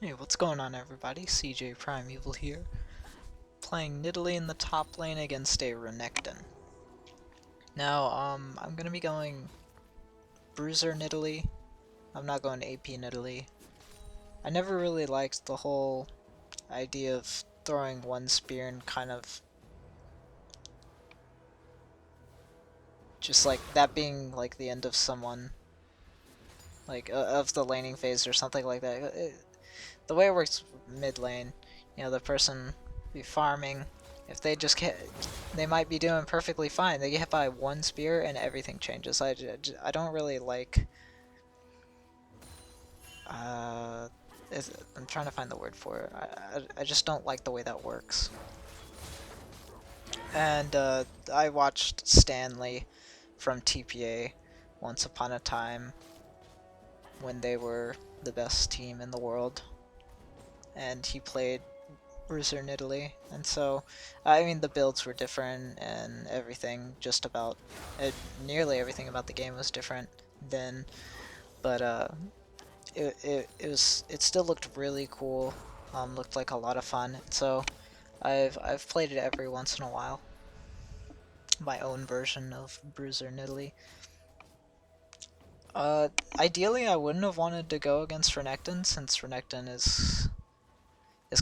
Hey, what's going on everybody? CJ Primeval here, playing Nidalee in the top lane against a Renekton. Now, I'm gonna be going Bruiser Nidalee. I'm not going AP Nidalee. I never really liked the whole idea of throwing one spear and kind of just like that being like the end of someone, like of the laning phase or something like that. The way it works mid lane, the person be farming. If they just get, they might be doing perfectly fine. They get hit by one spear and everything changes. I don't really like. Uh, I'm trying to find the word for it. I just don't like the way that works. And I watched Stanley from TPA once upon a time when they were the best team in the world, and he played Bruiser Nidalee, and so I mean the builds were different and everything, just about nearly everything about the game was different then, but it still looked really cool, looked like a lot of fun. So I've played it every once in a while, my own version of Bruiser Nidalee. Ideally I wouldn't have wanted to go against Renekton, since Renekton is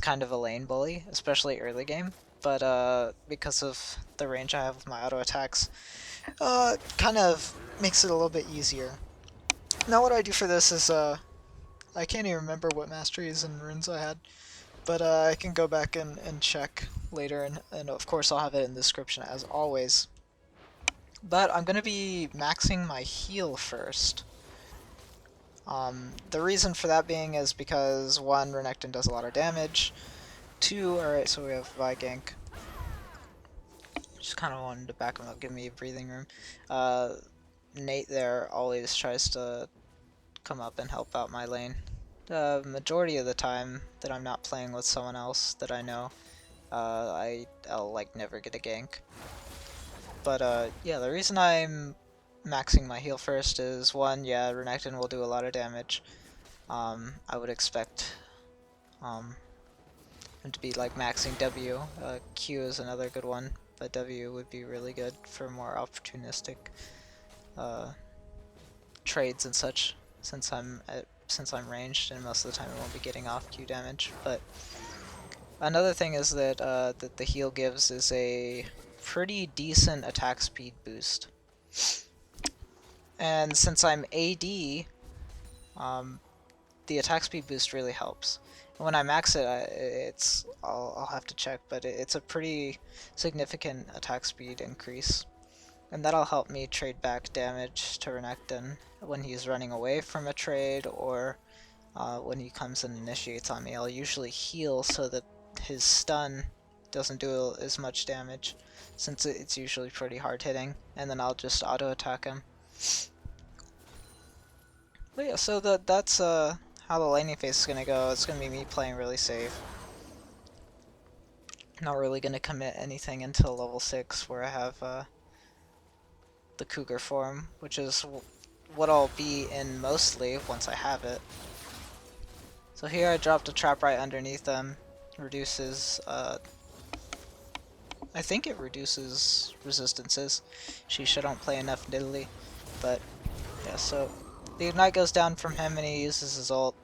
kind of a lane bully, especially early game. But because of the range I have with my auto attacks, kind of makes it a little bit easier. Now what I do for this is, I can't even remember what masteries and runes I had, but I can go back and check later, and of course I'll have it in the description as always. But I'm going to be maxing my heal first. The reason for that being is because, one, Renekton does a lot of damage. Two, alright, so we have Vigank. Just kind of wanted to back him up, give me a breathing room. Nate there always tries to come up and help out my lane. Majority of the time that I'm not playing with someone else that I know, I'll like never get a gank. But yeah, the reason I'm maxing my heal first is, one, yeah, Renekton will do a lot of damage. I would expect him to be like maxing W. Q is another good one, but W would be really good for more opportunistic trades and such, since I'm ranged, and most of the time I won't be getting off Q damage. But another thing is that that the heal gives is a pretty decent attack speed boost. And since I'm AD, the attack speed boost really helps. When I max it, I'll have to check, but it's a pretty significant attack speed increase. And that'll help me trade back damage to Renekton when he's running away from a trade, or when he comes and initiates on me. I'll usually heal so that his stun doesn't do as much damage, since it's usually pretty hard hitting, and then I'll just auto attack him. But yeah, so that's how the laning phase is gonna go. It's gonna be me playing really safe. Not really gonna commit anything until level 6, where I have the Cougar form, which is what I'll be in mostly once I have it. So here I dropped a trap right underneath them. Reduces, I think it reduces resistances. Sheesh, I don't play enough Nidalee. But yeah, so the Ignite goes down from him and he uses his ult.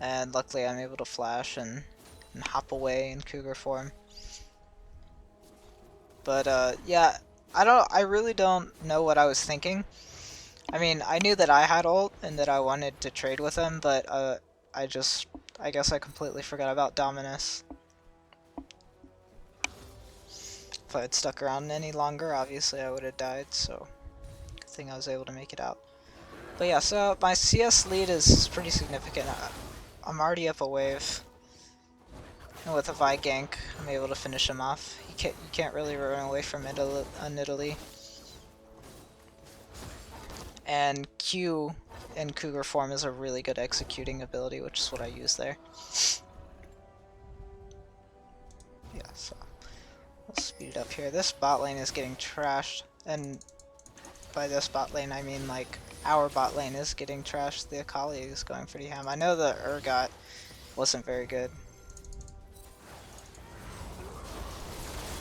And luckily I'm able to flash and hop away in Cougar form. But yeah, I really don't know what I was thinking. I mean, I knew that I had ult and that I wanted to trade with him, but I guess I completely forgot about Dominus. If I had stuck around any longer, obviously I would have died, so good thing I was able to make it out. But yeah, so my CS lead is pretty significant. I'm already up a wave. And with a Vigank, I'm able to finish him off. You can't really run away from Nidalee. And Q in Cougar form is a really good executing ability, which is what I use there. Yeah, so we'll speed it up here. This bot lane is getting trashed, and by this bot lane I mean like our bot lane is getting trashed. The Akali is going pretty ham. I know the Urgot wasn't very good.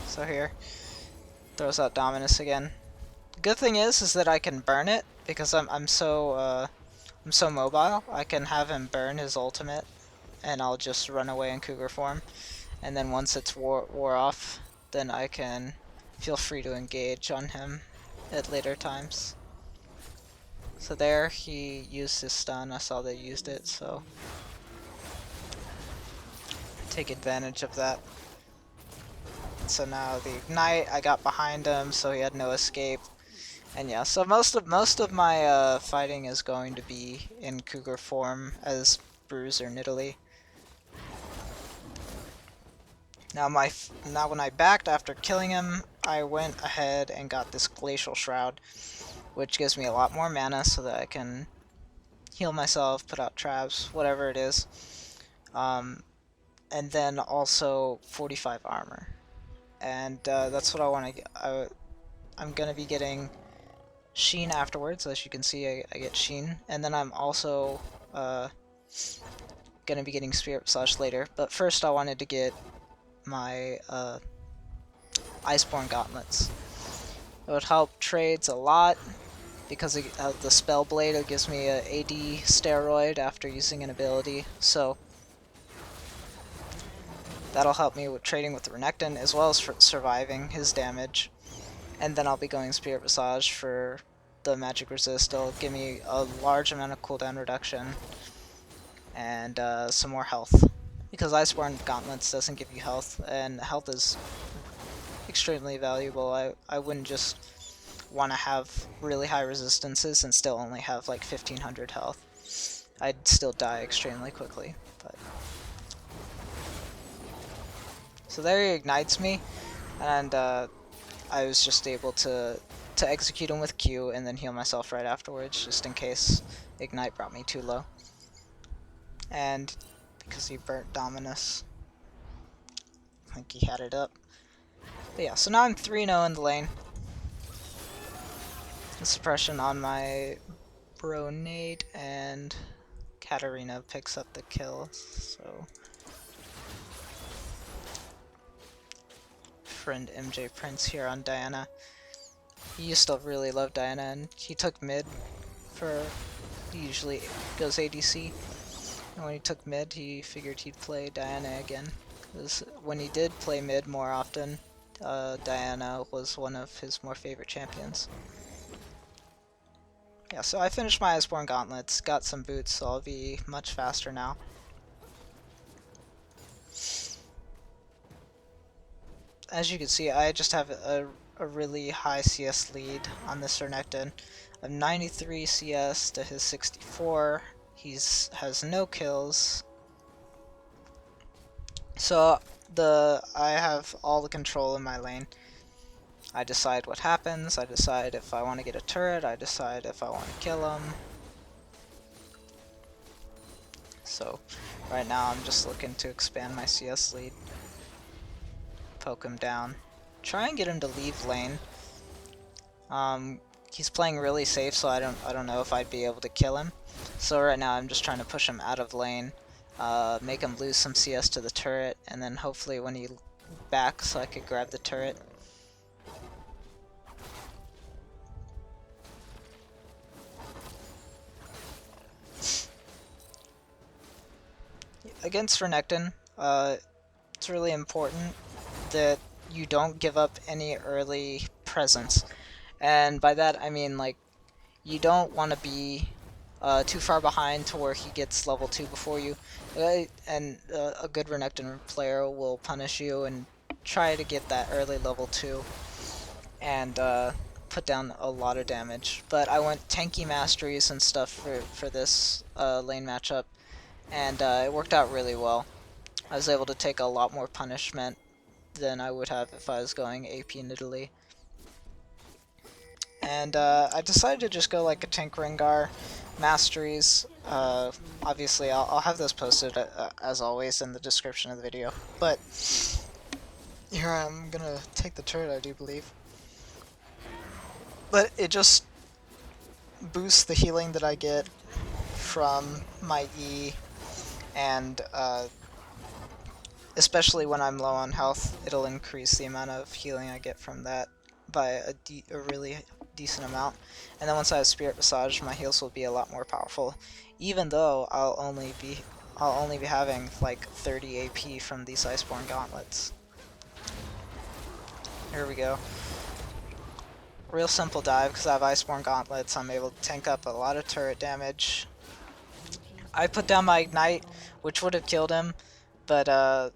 So here, throws out Dominus again. The good thing is that I can burn it because I'm so mobile. I can have him burn his ultimate, and I'll just run away in Cougar form. And then once it's wore off, then I can feel free to engage on him at later times. So there, he used his stun. I saw they used it, so take advantage of that. So now the Ignite, I got behind him, so he had no escape. And yeah, so most of my fighting is going to be in Cougar form as Bruiser Nidalee. Now when I backed after killing him, I went ahead and got this Glacial Shroud, which gives me a lot more mana so that I can heal myself, put out traps, whatever it is. And then also 45 armor. And that's what I want to get. I'm going to be getting Sheen afterwards. As you can see, I get Sheen. And then I'm also going to be getting Spirit Visage later. But first I wanted to get my Iceborn Gauntlets. It would help trades a lot because of the Spell Blade. It gives me a AD steroid after using an ability. So that'll help me with trading with Renekton as well as for surviving his damage. And then I'll be going Spirit Visage for the magic resist. It'll give me a large amount of cooldown reduction and some more health. Because Iceborn Gauntlets doesn't give you health, and health is extremely valuable. I wouldn't just want to have really high resistances and still only have like 1500 health. I'd still die extremely quickly. But so there he ignites me, and I was just able to execute him with Q and then heal myself right afterwards, just in case Ignite brought me too low. And because he burnt Dominus, I think he had it up. But yeah, so now I'm 3-0 in the lane. The suppression on my bro Nate, and Katarina picks up the kill, so friend MJ Prince here on Diana. He used to really love Diana, and he took mid for, he usually goes ADC. And when he took mid, he figured he'd play Diana again. Because when he did play mid more often, Diana was one of his more favorite champions. Yeah, so I finished my Iceborn Gauntlets, got some boots, so I'll be much faster now. As you can see, I just have a really high CS lead on this Renekton. I'm 93 CS to his 64. Has no kills. So I have all the control in my lane. I decide what happens, I decide if I want to get a turret, I decide if I want to kill him. So right now I'm just looking to expand my CS lead. Poke him down. Try and get him to leave lane. He's playing really safe, so I don't know if I'd be able to kill him. So right now I'm just trying to push him out of lane, make him lose some CS to the turret, and then hopefully when he backs I could grab the turret. Against Renekton, it's really important that you don't give up any early presence. And by that I mean, like, you don't want to be too far behind to where he gets level 2 before you. And a good Renekton player will punish you and try to get that early level 2 and put down a lot of damage. But I went tanky Masteries and stuff for this lane matchup, and it worked out really well. I was able to take a lot more punishment than I would have if I was going AP Nidalee. And I decided to just go like a Tank Rengar, Masteries. Obviously, I'll have those posted as always in the description of the video. But here I'm gonna take the turret, I do believe. But it just boost the healing that I get from my E, and especially when I'm low on health, it'll increase the amount of healing I get from that by a really decent amount. And then once I have Spirit Visage, my heals will be a lot more powerful, even though I'll only be having like 30 AP from these Iceborn Gauntlets. Here we go. Real simple dive because I have Iceborn Gauntlets. I'm able to tank up a lot of turret damage. I put down my Ignite, which would have killed him, but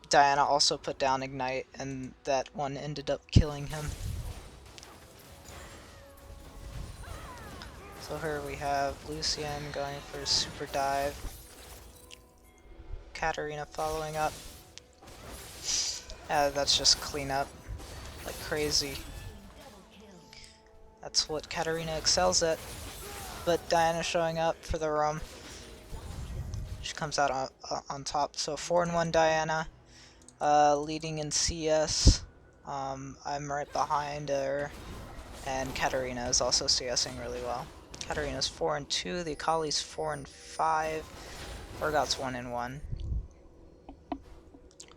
Diana also put down Ignite, and that one ended up killing him. So here we have Lucian going for a super dive. Katarina following up. That's just cleanup like crazy. That's what Katarina excels at. But Diana showing up for the roam. She comes out on top. So 4-1 Diana, leading in CS. I'm right behind her, and Katarina is also CSing really well. Katarina's 4-2. The Akali's 4-5. Urgot's 1-1.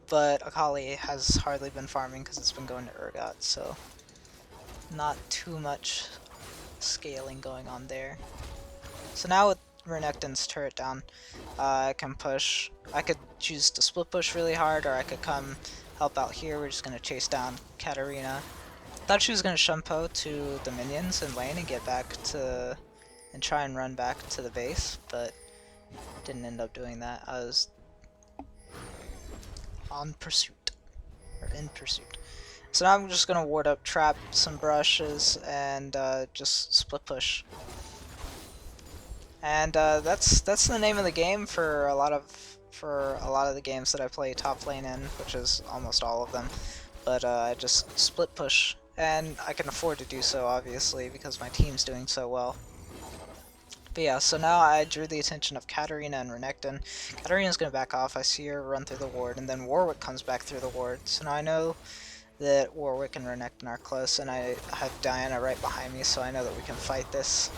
But Akali has hardly been farming because it's been going to Urgot, so not too much scaling going on there. So now with Renekton's turret down, I can push. I could choose to split push really hard, or I could come help out here. We're just going to chase down Katarina. Thought she was going to Shumpo to the minions in lane and get back to, and try and run back to the base, but didn't end up doing that. I was on pursuit, or in pursuit. So now I'm just going to ward up, trap some brushes, and just split push. And that's the name of the game for a lot of the games that I play top lane in, which is almost all of them. But I just split push, and I can afford to do so obviously because my team's doing so well. But yeah, so now I drew the attention of Katarina and Renekton. Katarina's gonna back off. I see her run through the ward, and then Warwick comes back through the ward. So now I know that Warwick and Renekton are close, and I have Diana right behind me, so I know that we can fight this.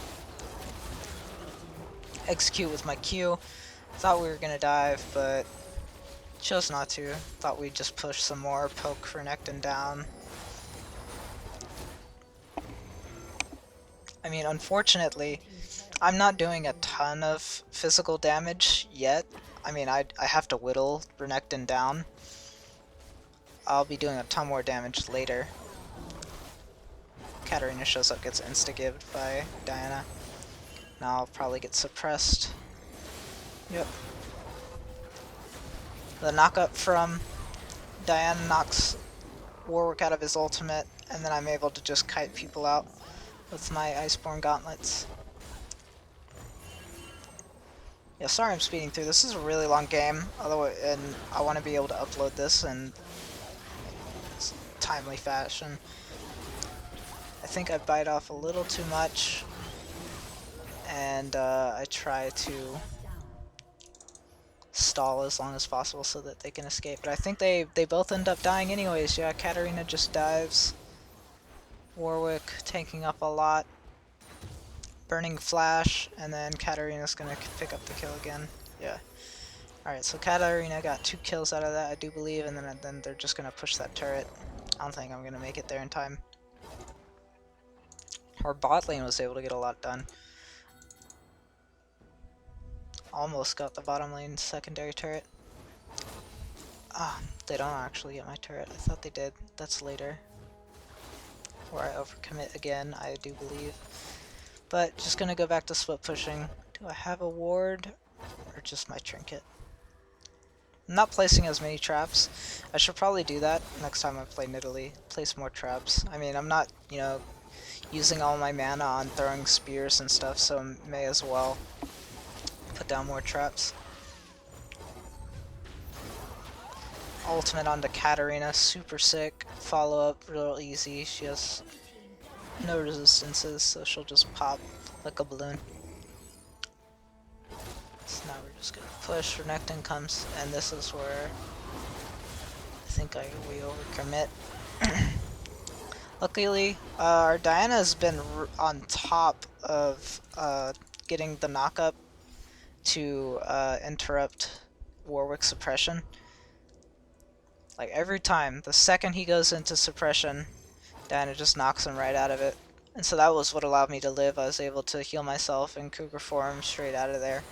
Execute with my Q. Thought we were gonna dive, but chose not to. Thought we'd just push some more, poke Renekton down. I mean, unfortunately, I'm not doing a ton of physical damage yet. I mean, I have to whittle Renekton down. I'll be doing a ton more damage later. Katarina shows up, gets insta-gived by Diana. Now I'll probably get suppressed. Yep. The knock-up from Diana knocks Warwick out of his ultimate, and then I'm able to just kite people out with my Iceborn Gauntlets. Yeah, sorry I'm speeding through. This is a really long game, and I want to be able to upload this in timely fashion. I think I bite off a little too much, and I try to stall as long as possible so that they can escape. But I think they both end up dying anyways. Yeah, Katarina just dives. Warwick taking up a lot. Burning Flash, and then Katarina's gonna pick up the kill again. Yeah. Alright, so Katarina got 2 kills out of that, I do believe, and then they're just gonna push that turret. I don't think I'm gonna make it there in time. Our bot lane was able to get a lot done. Almost got the bottom lane secondary turret. Ah, they don't actually get my turret. I thought they did. That's later. Where I overcommit again, I do believe. But just gonna go back to split pushing. Do I have a ward or just my trinket? I'm not placing as many traps. I should probably do that next time I play Nidalee. Place more traps. I mean, I'm not, you know, using all my mana on throwing spears and stuff, so I may as well put down more traps. Ultimate onto Katarina, super sick. Follow up real easy. She has no resistances, so she'll just pop like a balloon. So now we're just gonna push. Renekton comes, and this is where I think we overcommit. Luckily, our Diana has been on top of getting the knockup to interrupt Warwick's suppression. Like every time, the second he goes into suppression, Diana just knocks him right out of it. And so that was what allowed me to live. I was able to heal myself in Cougar form straight out of there.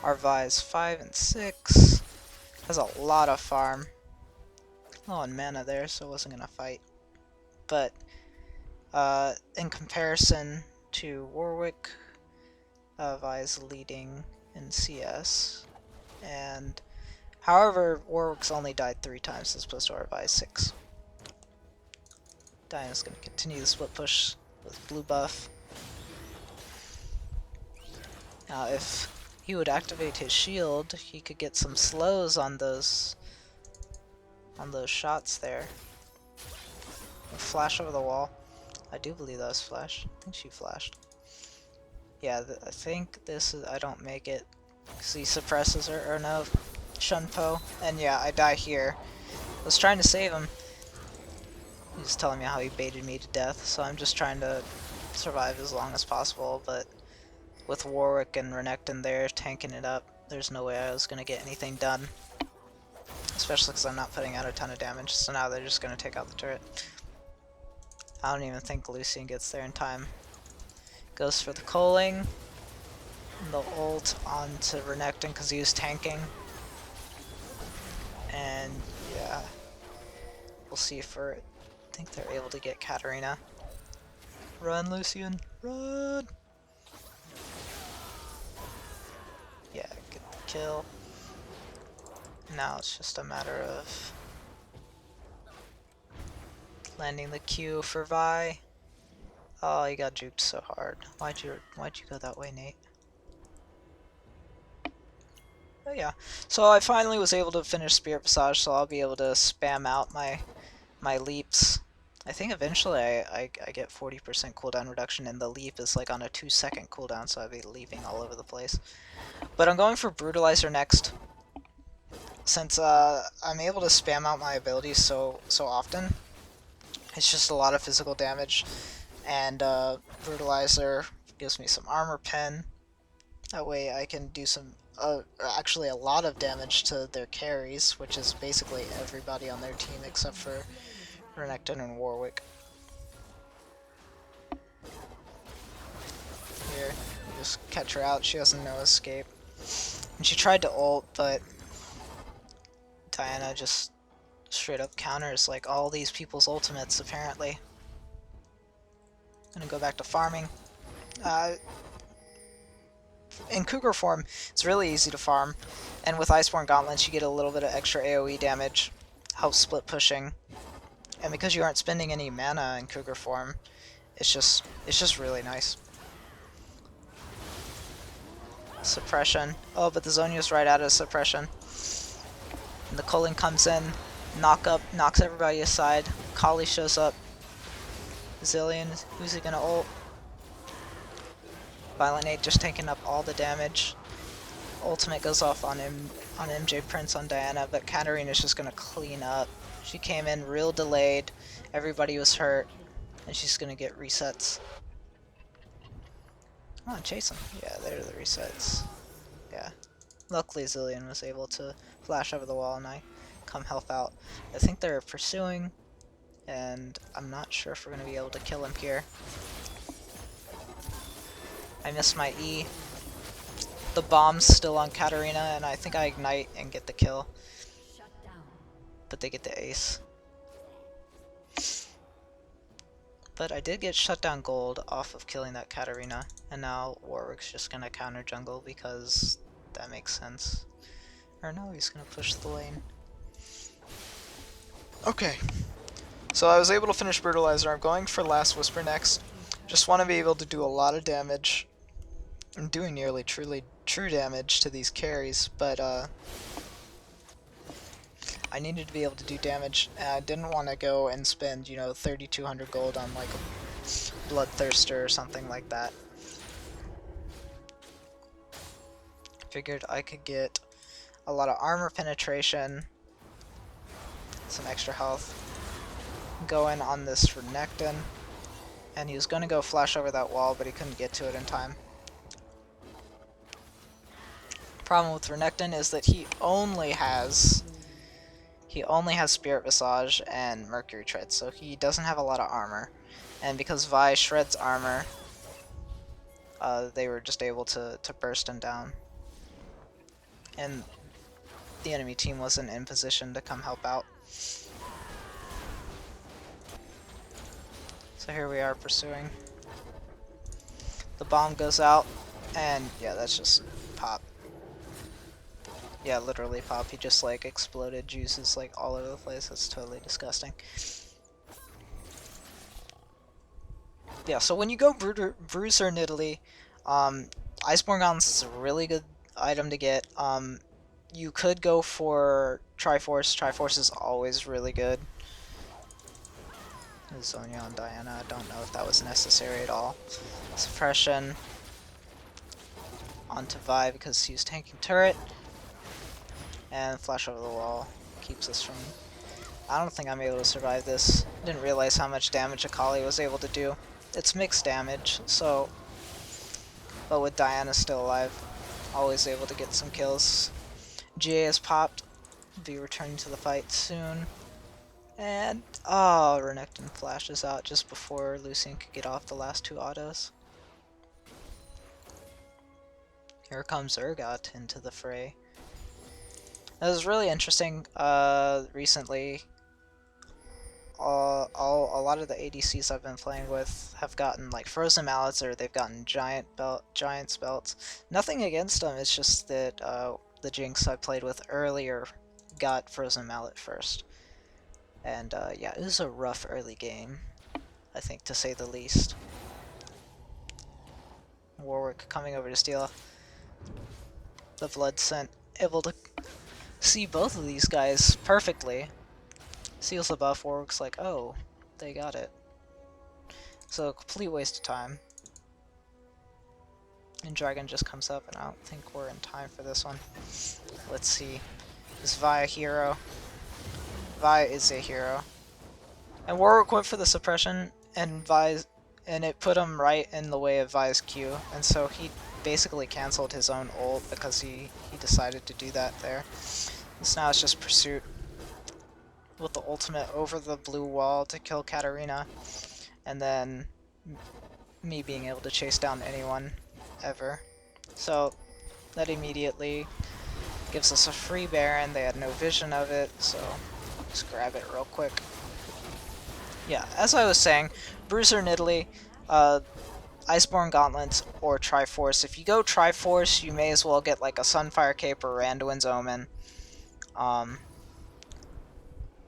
Our Vi is 5 and 6. Has a lot of farm. Low on mana there, so I wasn't gonna fight. But in comparison to Warwick, Vi is leading in CS. And however, Warwick's only died 3 times as opposed to our Vi 6. Diana's gonna continue the split push with blue buff. Now if he would activate his shield, he could get some slows on those shots there. A flash over the wall. I do believe that was flash. I think she flashed. Yeah, I think this is, I don't make it because he suppresses her, or no, Shunpo. And yeah, I die here. I was trying to save him. He's telling me how he baited me to death, so I'm just trying to survive as long as possible, but with Warwick and Renekton there tanking it up, there's no way I was going to get anything done. Especially because I'm not putting out a ton of damage, so now they're just going to take out the turret. I don't even think Lucian gets there in time. Goes for the culling. And the ult onto Renekton because he was tanking. And yeah, we'll see if I think they're able to get Katarina. Run, Lucian, run! Yeah, get the kill. Now it's just a matter of landing the Q for Vi. Oh, you got juked so hard. Why'd you go that way, Nate? But yeah, so I finally was able to finish Spirit Visage, so I'll be able to spam out my leaps. I think eventually I get 40% cooldown reduction, and the leap is like on a 2-second cooldown, so I'll be leaping all over the place. But I'm going for Brutalizer next. Since I'm able to spam out my abilities so often, it's just a lot of physical damage, and Brutalizer gives me some armor pen. That way I can do some, actually a lot of damage to their carries, which is basically everybody on their team except for Renekton and Warwick. Here, just catch her out, she has no escape. And she tried to ult, but Diana just straight up counters like all these people's ultimates, apparently. Gonna go back to farming. In Cougar form, it's really easy to farm, and with Iceborn Gauntlets you get a little bit of extra AoE damage, helps split pushing, and because you aren't spending any mana in Cougar form, it's just really nice. Suppression. Oh, but the Zonya's right out of suppression. And the culling comes in, knocks everybody aside. Kali shows up. Zillion, who's he gonna ult? Violent Nate just taking up all the damage. Ultimate goes off on him, on MJ Prince on Diana, but Katarina's just gonna clean up. She came in real delayed, everybody was hurt, and she's gonna get resets. Come on, chase him. Yeah, there are the resets. Yeah. Luckily Zillion was able to flash over the wall and I come help out. I think they're pursuing, and I'm not sure if we're gonna be able to kill him here. I missed my E. The bomb's still on Katarina, and I think I ignite and get the kill. But they get the ace. But I did get shutdown gold off of killing that Katarina, and now Warwick's just gonna counter jungle because that makes sense. Or no, he's gonna push the lane. Okay. So I was able to finish Brutalizer. I'm going for Last Whisper next. Just want to be able to do a lot of damage. I'm doing nearly true damage to these carries, but I needed to be able to do damage, and I didn't want to go and spend, you know, 3,200 gold on like a Bloodthirster or something like that. Figured I could get a lot of armor penetration, some extra health, going on this Renekton. and he was going to go flash over that wall, but he couldn't get to it in time. Problem with Renekton is that he only has Spirit Visage and Mercury Tread, so he doesn't have a lot of armor. And because Vi shreds armor, they were just able to burst him down. And the enemy team wasn't in position to come help out. So here we are pursuing. The bomb goes out, and yeah, that's just pop. Yeah, literally pop. He just like exploded juices like all over the place. That's totally disgusting. Yeah, so when you go Bruiser Nidalee, Iceborn Gauntlets is a really good item to get. You could go for Triforce. Triforce is always really good. Zonia on Diana, I don't know if that was necessary at all. Suppression onto Vi because he was tanking turret. And flash over the wall keeps us from... I don't think I'm able to survive this. Didn't realize how much damage Akali was able to do. It's mixed damage, so... But with Diana still alive, always able to get some kills. GA has popped. Be returning to the fight soon. And... oh, Renekton flashes out just before Lucian could get off the last two autos. Here comes Urgot into the fray. It was really interesting recently. A lot of the ADCs I've been playing with have gotten like frozen mallets, or they've gotten giants belts. Nothing against them, it's just that the Jinx I played with earlier got frozen mallet first. And yeah, it was a rough early game, I think, to say the least. Warwick coming over to steal the blood scent, able to see both of these guys perfectly. Seals the buff, Warwick's like, oh, they got it. So, complete waste of time. And Dragon just comes up, and I don't think we're in time for this one. Let's see. Is Vi a hero? Vi is a hero. And Warwick went for the suppression, and it put him right in the way of Vi's Q, and so he basically cancelled his own ult because he decided to do that there. So now it's just pursuit with the ultimate over the blue wall to kill Katarina, and then me being able to chase down anyone ever. So that immediately gives us a free Baron. They had no vision of it, so just grab it real quick. Yeah, as I was saying, Bruiser Nidalee, Iceborn Gauntlets, or Triforce. If you go Triforce, you may as well get like a Sunfire Cape or Randuin's Omen.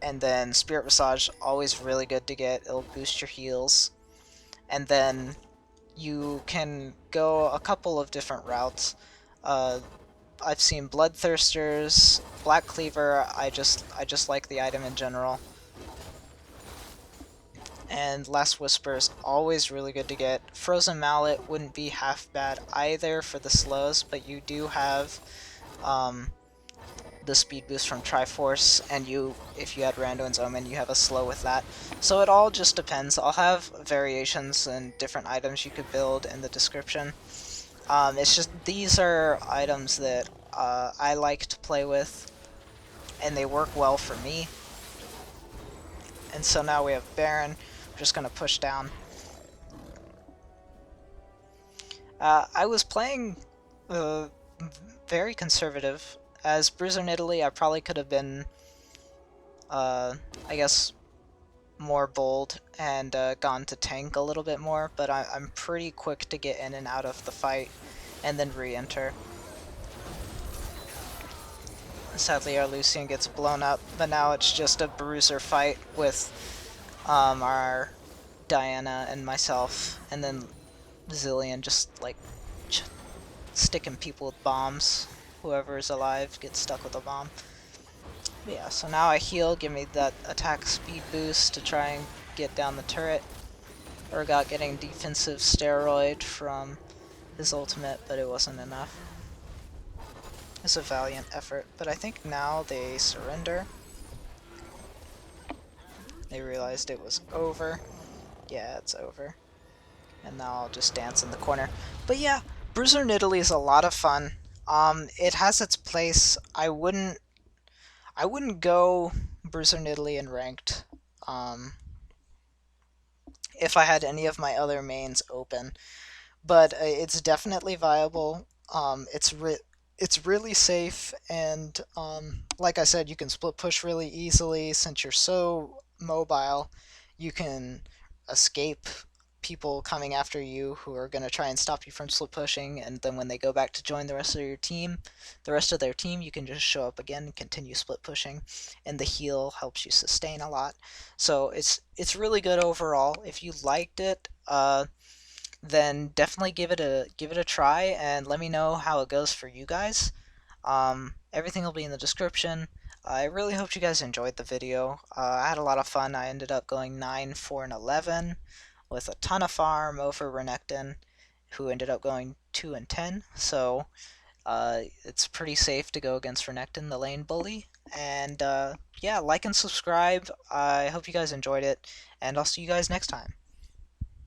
And then Spirit Visage, always really good to get. It'll boost your heals. And then you can go a couple of different routes. I've seen Bloodthirsters, Black Cleaver. I just like the item in general. And Last Whisper is always really good to get. Frozen Mallet wouldn't be half bad either for the slows, but you do have the speed boost from Triforce, and if you had Randuin's Omen, you have a slow with that. So it all just depends. I'll have variations and different items you could build in the description. It's just these are items that I like to play with, and they work well for me. And so now we have Baron. We're just going to push down. I was playing very conservative. As Bruiser Nidalee, I probably could have been, I guess, more bold and gone to tank a little bit more, but I'm pretty quick to get in and out of the fight and then re-enter. Sadly, our Lucian gets blown up, but now it's just a Bruiser fight with our Diana and myself, and then Zillion just like sticking people with bombs. Whoever is alive gets stuck with a bomb. But yeah, so now I heal, give me that attack speed boost to try and get down the turret. Urgot getting defensive steroid from his ultimate, but it wasn't enough. It's a valiant effort, but I think now they surrender. They realized it was over. Yeah, it's over. and now I'll just dance in the corner. But yeah, Bruiser Nidalee is a lot of fun. It has its place. I wouldn't go Bruiser Nidalee in ranked. Um, if I had any of my other mains open, but it's definitely viable. It's really safe, and like I said, you can split push really easily since you're so mobile. You can escape people coming after you who are going to try and stop you from split pushing, and then when they go back to join the rest of their team, you can just show up again and continue split pushing, and the heal helps you sustain a lot. So it's really good overall. If you liked it, then definitely give it a try and let me know how it goes for you guys. Everything will be in the description. I really hope you guys enjoyed the video. I had a lot of fun. I ended up going 9, 4, and 11 with a ton of farm over Renekton, who ended up going 2 and 10. So it's pretty safe to go against Renekton, the lane bully. And yeah, like and subscribe. I hope you guys enjoyed it, and I'll see you guys next time.